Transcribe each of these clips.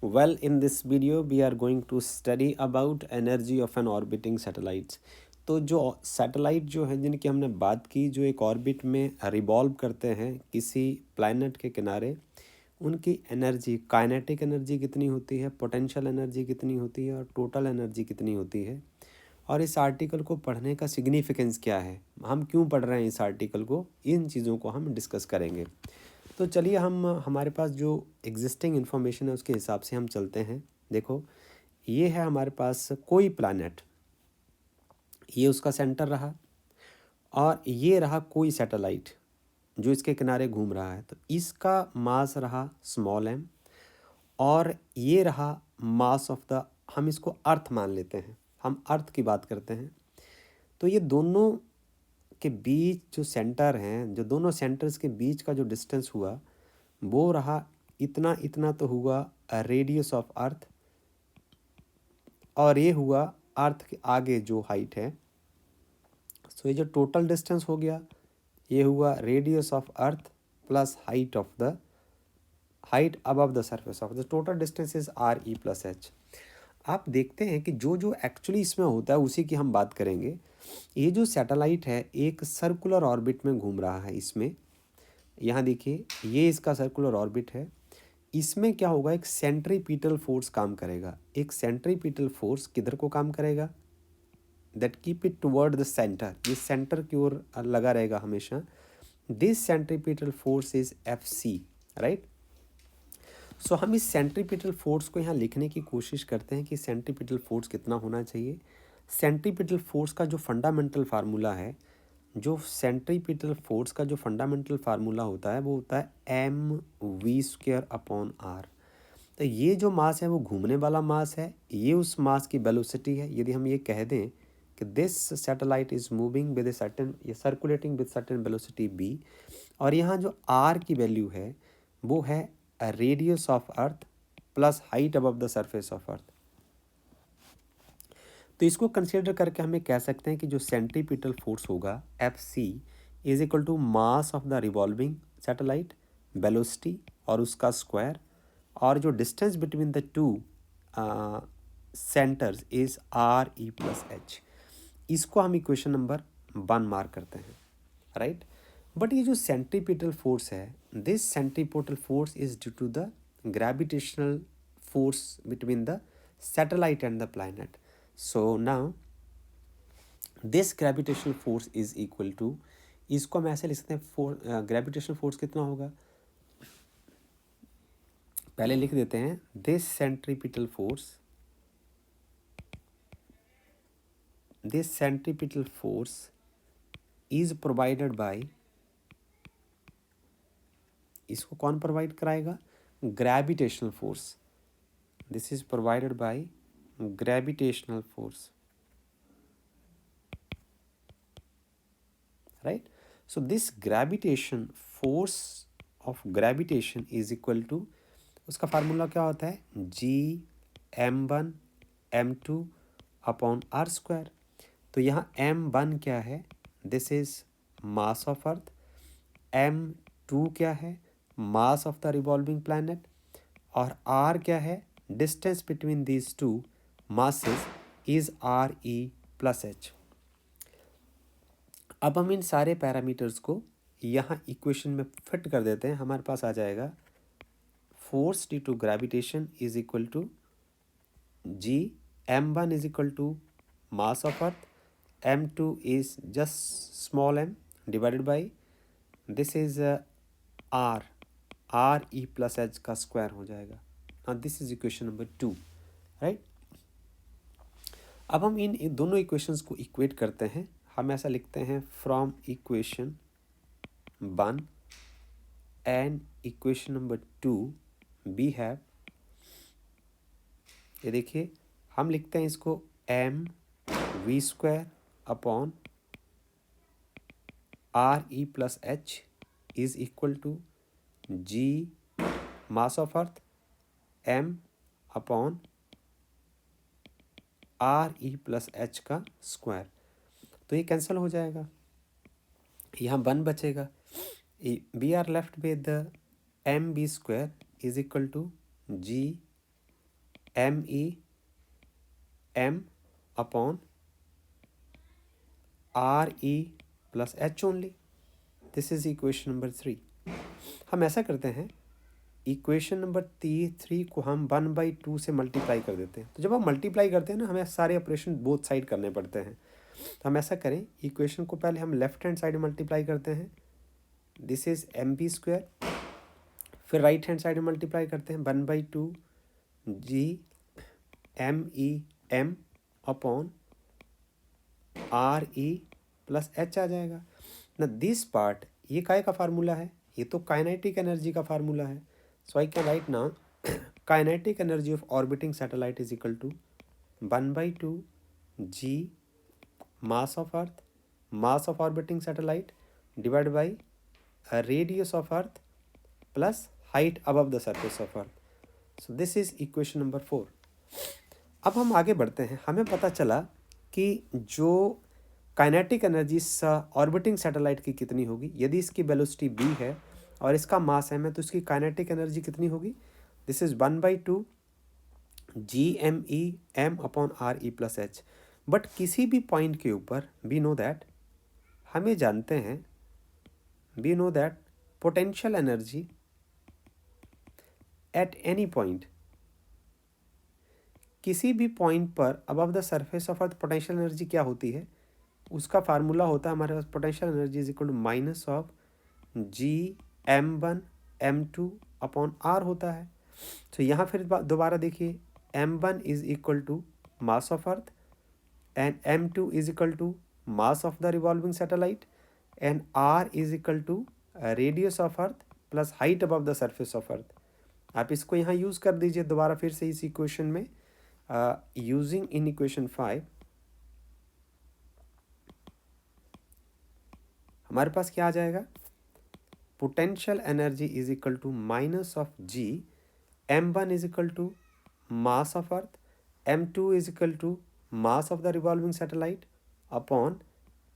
Well, in this video we are going to study about energy of an orbiting satellites. तो जो satellite जो हैं जिनकी हमने बात की, जो एक ऑर्बिट में रिवॉल्व करते हैं किसी प्लैनेट के किनारे, उनकी एनर्जी, काइनेटिक एनर्जी कितनी होती है, पोटेंशियल एनर्जी कितनी होती है और टोटल एनर्जी कितनी होती है, और इस आर्टिकल को पढ़ने का सिग्निफिकेंस क्या है, हम क्यों पढ़ रहे हैं इस आर्टिकल को, इन चीज़ों को हम डिस्कस करेंगे। तो चलिए हम हमारे पास जो एग्जिस्टिंग इन्फॉर्मेशन है उसके हिसाब से हम चलते हैं। देखो, ये है हमारे पास कोई प्लैनेट, ये उसका सेंटर रहा, और ये रहा कोई सैटेलाइट जो इसके किनारे घूम रहा है। तो इसका मास रहा स्मॉल m, और ये रहा मास ऑफ द, हम इसको अर्थ मान लेते हैं, हम अर्थ की बात करते हैं। तो ये दोनों के बीच जो सेंटर हैं, जो दोनों सेंटर्स के बीच का जो डिस्टेंस हुआ वो रहा इतना, इतना तो हुआ रेडियस ऑफ अर्थ, और ये हुआ अर्थ के आगे जो हाइट है। सो ये जो टोटल डिस्टेंस हो गया, ये हुआ radius of earth plus height above the surface of the, total distance is R E plus H. आप देखते हैं कि जो जो एक्चुअली इसमें होता है उसी की हम बात करेंगे। ये जो सैटेलाइट है एक सर्कुलर ऑर्बिट में घूम रहा है। इसमें यहाँ देखिए, ये इसका सर्कुलर ऑर्बिट है। इसमें क्या होगा, एक सेंट्रीपिटल फोर्स काम करेगा। एक सेंट्रीपिटल फोर्स किधर को काम करेगा, that keep it toward the centre, ये सेंटर की ओर लगा रहेगा हमेशा। This centripetal force is F C, right. So हम इस सेंट्रीपिटल फोर्स को यहाँ लिखने की कोशिश करते हैं कि सेंट्रीपिटल फोर्स कितना होना चाहिए। सेंट्रीपिटल फोर्स का जो फंडामेंटल फार्मूला है, जो सेंट्रीपिटल फोर्स का जो फंडामेंटल फार्मूला होता है वो होता है M V square upon R. तो ये जो मास है वो घूमने वाला मास है, ये उस मास की वेलोसिटी है। यदि हम ये कह दें कि this satellite is moving with a certain, ये circulating with certain velocity v, और यहाँ जो आर की वैल्यू है वो है radius of earth plus height above the surface of Earth. तो इसको कंसिडर करके हमें कह सकते हैं कि जो सेंट्रीपिटल फोर्स होगा F C is equal to mass of the revolving satellite, velocity और उसका स्क्वायर, और जो distance between the two centres is R E plus H. इसको हम इक्वेशन नंबर 1 मार्क करते हैं, राइट। बट ये जो सेंट्रीपिटल फोर्स है, this centripetal force is due to the gravitational force between the satellite and the planet. So now this gravitational force is equal to, इसको हम ऐसे लिख सकते हैं, ग्रेविटेशनल फोर्स कितना होगा, पहले लिख देते हैं, this centripetal force, this centripetal force is provided by, इसको कौन प्रोवाइड कराएगा, gravitational force. This is provided by gravitational force, right. So this gravitation force of gravitation is equal to, उसका फार्मूला क्या होता है, जी m1 m2 upon are square. तो यहाँ m1 क्या है, this is mass of earth, m2 क्या है, मास ऑफ द रिवॉल्विंग प्लैनेट, और r क्या है, distance between these two masses is R E plus H. अब हम इन सारे पैरामीटर्स को यहाँ इक्वेशन में फिट कर देते हैं। हमारे पास आ जाएगा force due to gravitation is equal to G, m1 is equal to mass of earth, m2 is just small m divided by this is R E plus H का स्क्वायर हो जाएगा। This is equation number 2, right. अब हम इन दोनों equations को equate करते हैं। हम ऐसा लिखते हैं, from equation 1 and equation number 2 we have, ये देखिए हम लिखते हैं इसको M V square upon R E plus H is equal to G mass of earth m upon R E plus H का स्क्वायर। तो ये कैंसिल हो जाएगा, यहाँ 1 बचेगा। We are left with M B square is equal to G M E M upon R E plus H only. This is equation number 3। हम ऐसा करते हैं, इक्वेशन नंबर 3 को हम 1/2 से मल्टीप्लाई कर देते हैं। तो जब हम मल्टीप्लाई करते हैं ना, हमें सारे ऑपरेशन बोथ साइड करने पड़ते हैं। तो हम ऐसा करें, इक्वेशन को पहले हम लेफ्ट हैंड साइड मल्टीप्लाई करते हैं, this is M B square. फिर राइट हैंड साइड में मल्टीप्लाई करते हैं 1/2 G M E M upon R E plus H आ जाएगा ना। दिस पार्ट, ये काय का फार्मूला है? ये तो काइनेटिक एनर्जी का फार्मूला है। So I can write now kinetic energy of orbiting satellite is equal to 1/2 G mass of Earth, mass of orbiting satellite divide by radius of earth plus height above the surface of Earth. So this is equation number 4। अब हम आगे बढ़ते हैं। हमें पता चला कि जो काइनेटिक एनर्जी ऑर्बिटिंग सैटेलाइट की कितनी होगी। यदि इसकी वेलोसिटी b है और इसका मास m है तो इसकी काइनेटिक एनर्जी कितनी होगी? This is 1/2 G M E M upon R E plus H. But किसी भी पॉइंट के ऊपर वी नो दैट, हमें जानते हैं, we know that potential energy at any point, किसी भी पॉइंट पर above the surface of Earth potential energy क्या होती है? उसका फार्मूला होता है हमारे पास, potential energy is equal to minus of G m1 m2 upon R होता है। तो यहाँ फिर दोबारा देखिए, m1 is equal to mass of Earth and m2 is equal to mass of the revolving satellite and r is equal to radius of earth plus height above the surface of earth. आप इसको यहाँ use कर दीजिए दोबारा फिर से इस equation में, यूजिंग इन इक्वेशन 5 हमारे पास क्या आ जाएगा? Potential energy is equal to minus of G m1 is equal to mass of earth, m2 is equal to mass of the revolving satellite upon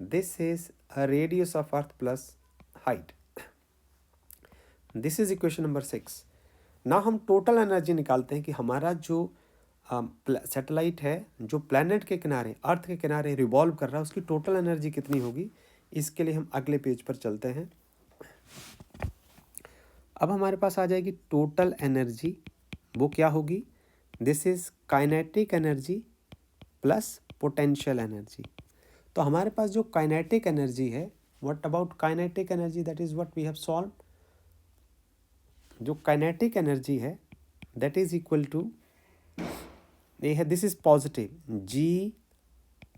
this is radius of earth plus height. This is equation number 6। ना हम total energy निकालते हैं कि हमारा जो satellite है जो planet के किनारे, अर्थ के किनारे रिवॉल्व कर रहा है, उसकी टोटल एनर्जी कितनी होगी। इसके लिए हम अगले पेज पर चलते हैं। अब हमारे पास आ जाएगी टोटल एनर्जी, वो क्या होगी? This is kinetic energy plus potential energy. तो हमारे पास जो काइनेटिक एनर्जी है, what about kinetic energy, that is what we have solve. जो काइनेटिक एनर्जी है दैट इज इक्वल टू, ये है, this is positive G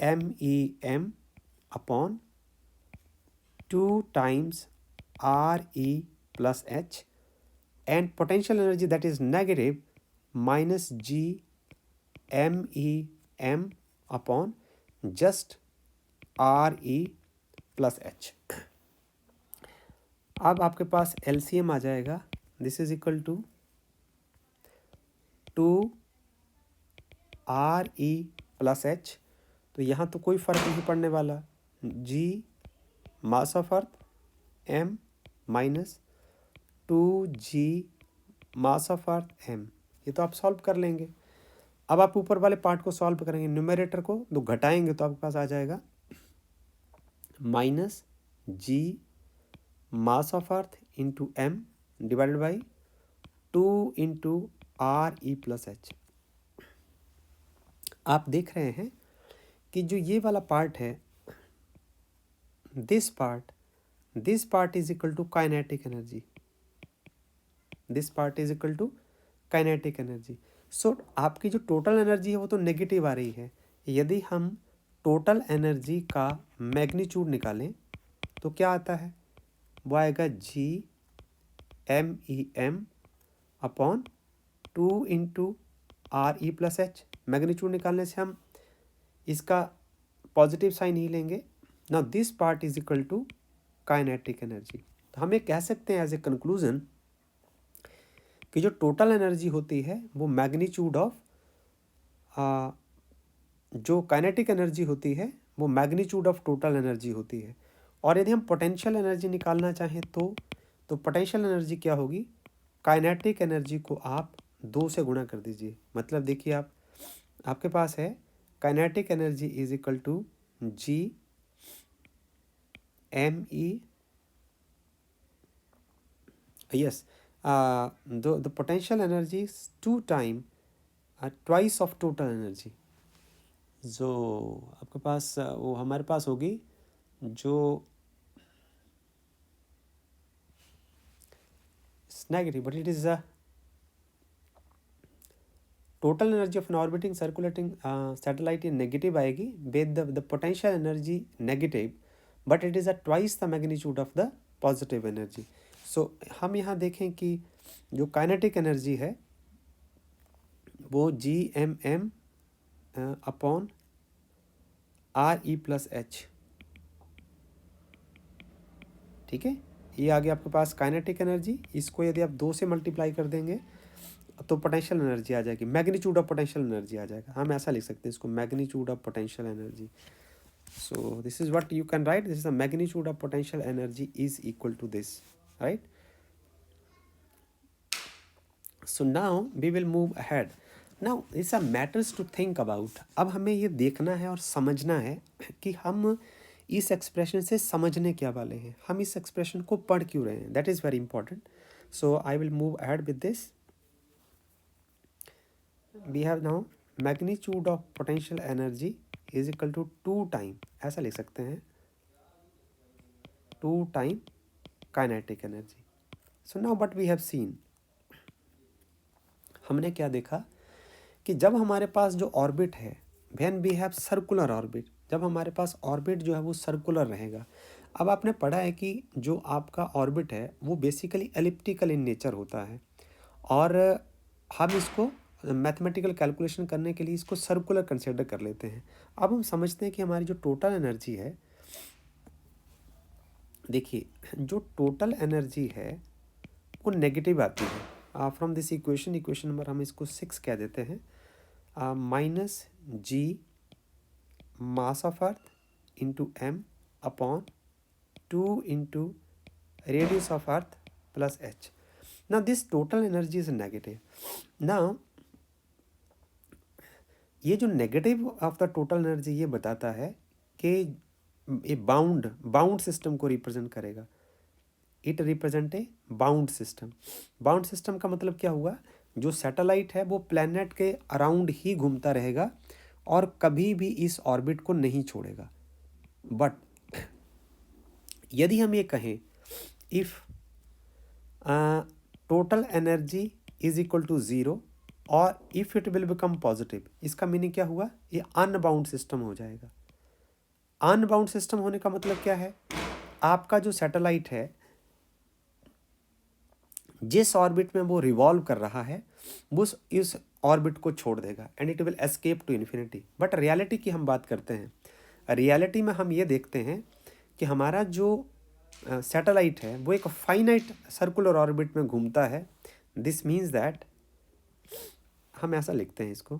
M E M upon 2 times R E plus H, and potential energy that is negative minus G M E M upon just R E plus H। अब आपके पास LCM आ जाएगा, this is equal to 2 R E plus H। तो यहाँ तो कोई फर्क नहीं पड़ने वाला, G mass of earth m minus 2g mass of earth m। ये तो आप सॉल्व कर लेंगे। अब आप ऊपर वाले पार्ट को सॉल्व करेंगे, न्यूमरेटर को तो घटाएंगे तो आपके पास आ जाएगा minus g mass of earth into m divided by 2 into R E plus H. आप देख रहे हैं कि जो ये वाला पार्ट है, this part is equal to kinetic energy, this part is equal to kinetic energy। सो आपकी जो टोटल एनर्जी है वो तो नेगेटिव आ रही है। यदि हम टोटल एनर्जी का मैग्नीट्यूड निकालें तो क्या आता है? वो आएगा G M E M upon 2 into R E plus H. Magnitude निकालने से हम इसका पॉजिटिव साइन ही लेंगे। Now this part is equal to kinetic energy। तो हम ये कह सकते हैं एज ए कंक्लूजन कि जो टोटल एनर्जी होती है वो मैग्नीट्यूड ऑफ, जो काइनेटिक एनर्जी होती है वो मैग्नीट्यूड ऑफ टोटल एनर्जी होती है। और यदि हम पोटेंशियल एनर्जी निकालना चाहें तो पोटेंशियल एनर्जी क्या होगी? काइनेटिक एनर्जी को आप 2 से गुणा कर दीजिए, मतलब देखिए आपके पास है kinetic energy is equal to G M E, yes, the potential energy 2 time twice of total energy. जो आपके पास वो हमारे पास होगी जो negative, but it is total energy of an orbiting circulating satellite ये नेगेटिव आएगी with the potential energy negative, but it is twice the magnitude of the positive energy. So हम यहाँ देखें कि जो काइनेटिक एनर्जी है वो G M M upon R E plus H, ठीक है। ये आ गया आपके पास काइनेटिक एनर्जी, इसको यदि आप 2 से मल्टीप्लाई कर देंगे तो पोटेंशियल एनर्जी आ जाएगी, मैग्नीट्यूड ऑफ पोटेंशियल एनर्जी आ जाएगा। हम ऐसा लिख सकते हैं इसको, magnitude of potential energy. So this is what you can write, this is the magnitude of potential energy is equal to this, right. So now we will move ahead. Now it's a matters to think about. अब हमें ये देखना है और समझना है कि हम इस एक्सप्रेशन से समझने क्या वाले हैं, हम इस एक्सप्रेशन को पढ़ क्यों रहे हैं, that is very important. So I will move ahead with this. We have now magnitude of potential energy is equal to 2 time, ऐसा लिख सकते हैं 2 time kinetic energy. So now but we have seen, हमने क्या देखा कि जब हमारे पास जो ऑर्बिट है, when we have circular orbit, जब हमारे पास ऑर्बिट जो है वो सर्कुलर रहेगा। अब आपने पढ़ा है कि जो आपका ऑर्बिट है वो बेसिकली एलिप्टिकल इन नेचर होता है, और हम इसको मैथमेटिकल कैलकुलेशन करने के लिए इसको सर्कुलर कंसिडर कर लेते हैं। अब हम समझते हैं कि हमारी जो टोटल एनर्जी है, देखिए जो टोटल एनर्जी है वो नेगेटिव आती है from this equation, equation number हम इसको 6 कह देते हैं, minus G mass of earth into M upon 2 into radius of earth plus H. Now this total energy is negative. Now ये जो negative of the total energy ये बताता है कि ये बाउंड सिस्टम को रिप्रेजेंट करेगा, it represent a bound system. Bound system का मतलब क्या हुआ, जो सैटेलाइट है वो प्लैनेट के अराउंड ही घूमता रहेगा और कभी भी इस ऑर्बिट को नहीं छोड़ेगा। बट यदि हम ये कहें if total energy is equal to 0 और if it will become positive, इसका मीनिंग क्या हुआ, ये अनबाउंड सिस्टम हो जाएगा। अनबाउंड सिस्टम होने का मतलब क्या है, आपका जो सैटेलाइट है जिस ऑर्बिट में वो रिवॉल्व कर रहा है वो इस ऑर्बिट को छोड़ देगा and it will escape to infinity. But reality की हम बात करते हैं, रियलिटी में हम ये देखते हैं कि हमारा जो सैटेलाइट है वो एक फाइनाइट सर्कुलर ऑर्बिट में घूमता है। दिस मीन्स दैट, हम ऐसा लिखते हैं इसको,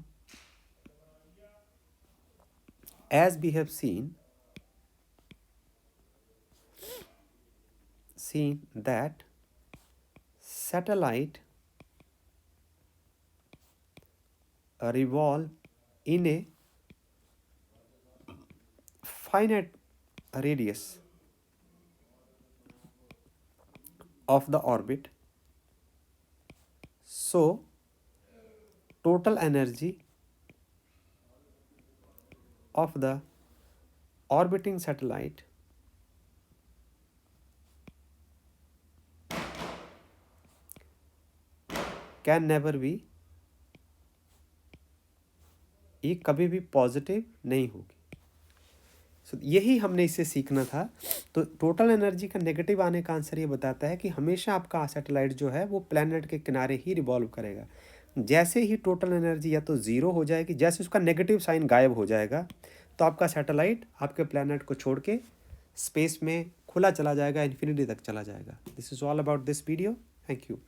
as we have seen that satellite revolve in a finite radius of the orbit, so total energy of the orbiting satellite can never be, ये कभी भी पॉजिटिव नहीं होगी। सो यही हमने इसे सीखना था। तो टोटल एनर्जी का नेगेटिव आने का आंसर ये बताता है कि हमेशा आपका सैटेलाइट जो है वो प्लैनेट के किनारे ही रिवॉल्व करेगा। जैसे ही टोटल एनर्जी या तो ज़ीरो हो जाएगी, जैसे उसका नेगेटिव साइन गायब हो जाएगा, तो आपका सैटेलाइट आपके प्लैनेट को छोड़ के स्पेस में खुला चला जाएगा, इन्फिनिटी तक चला जाएगा। This is all about this video. Thank you.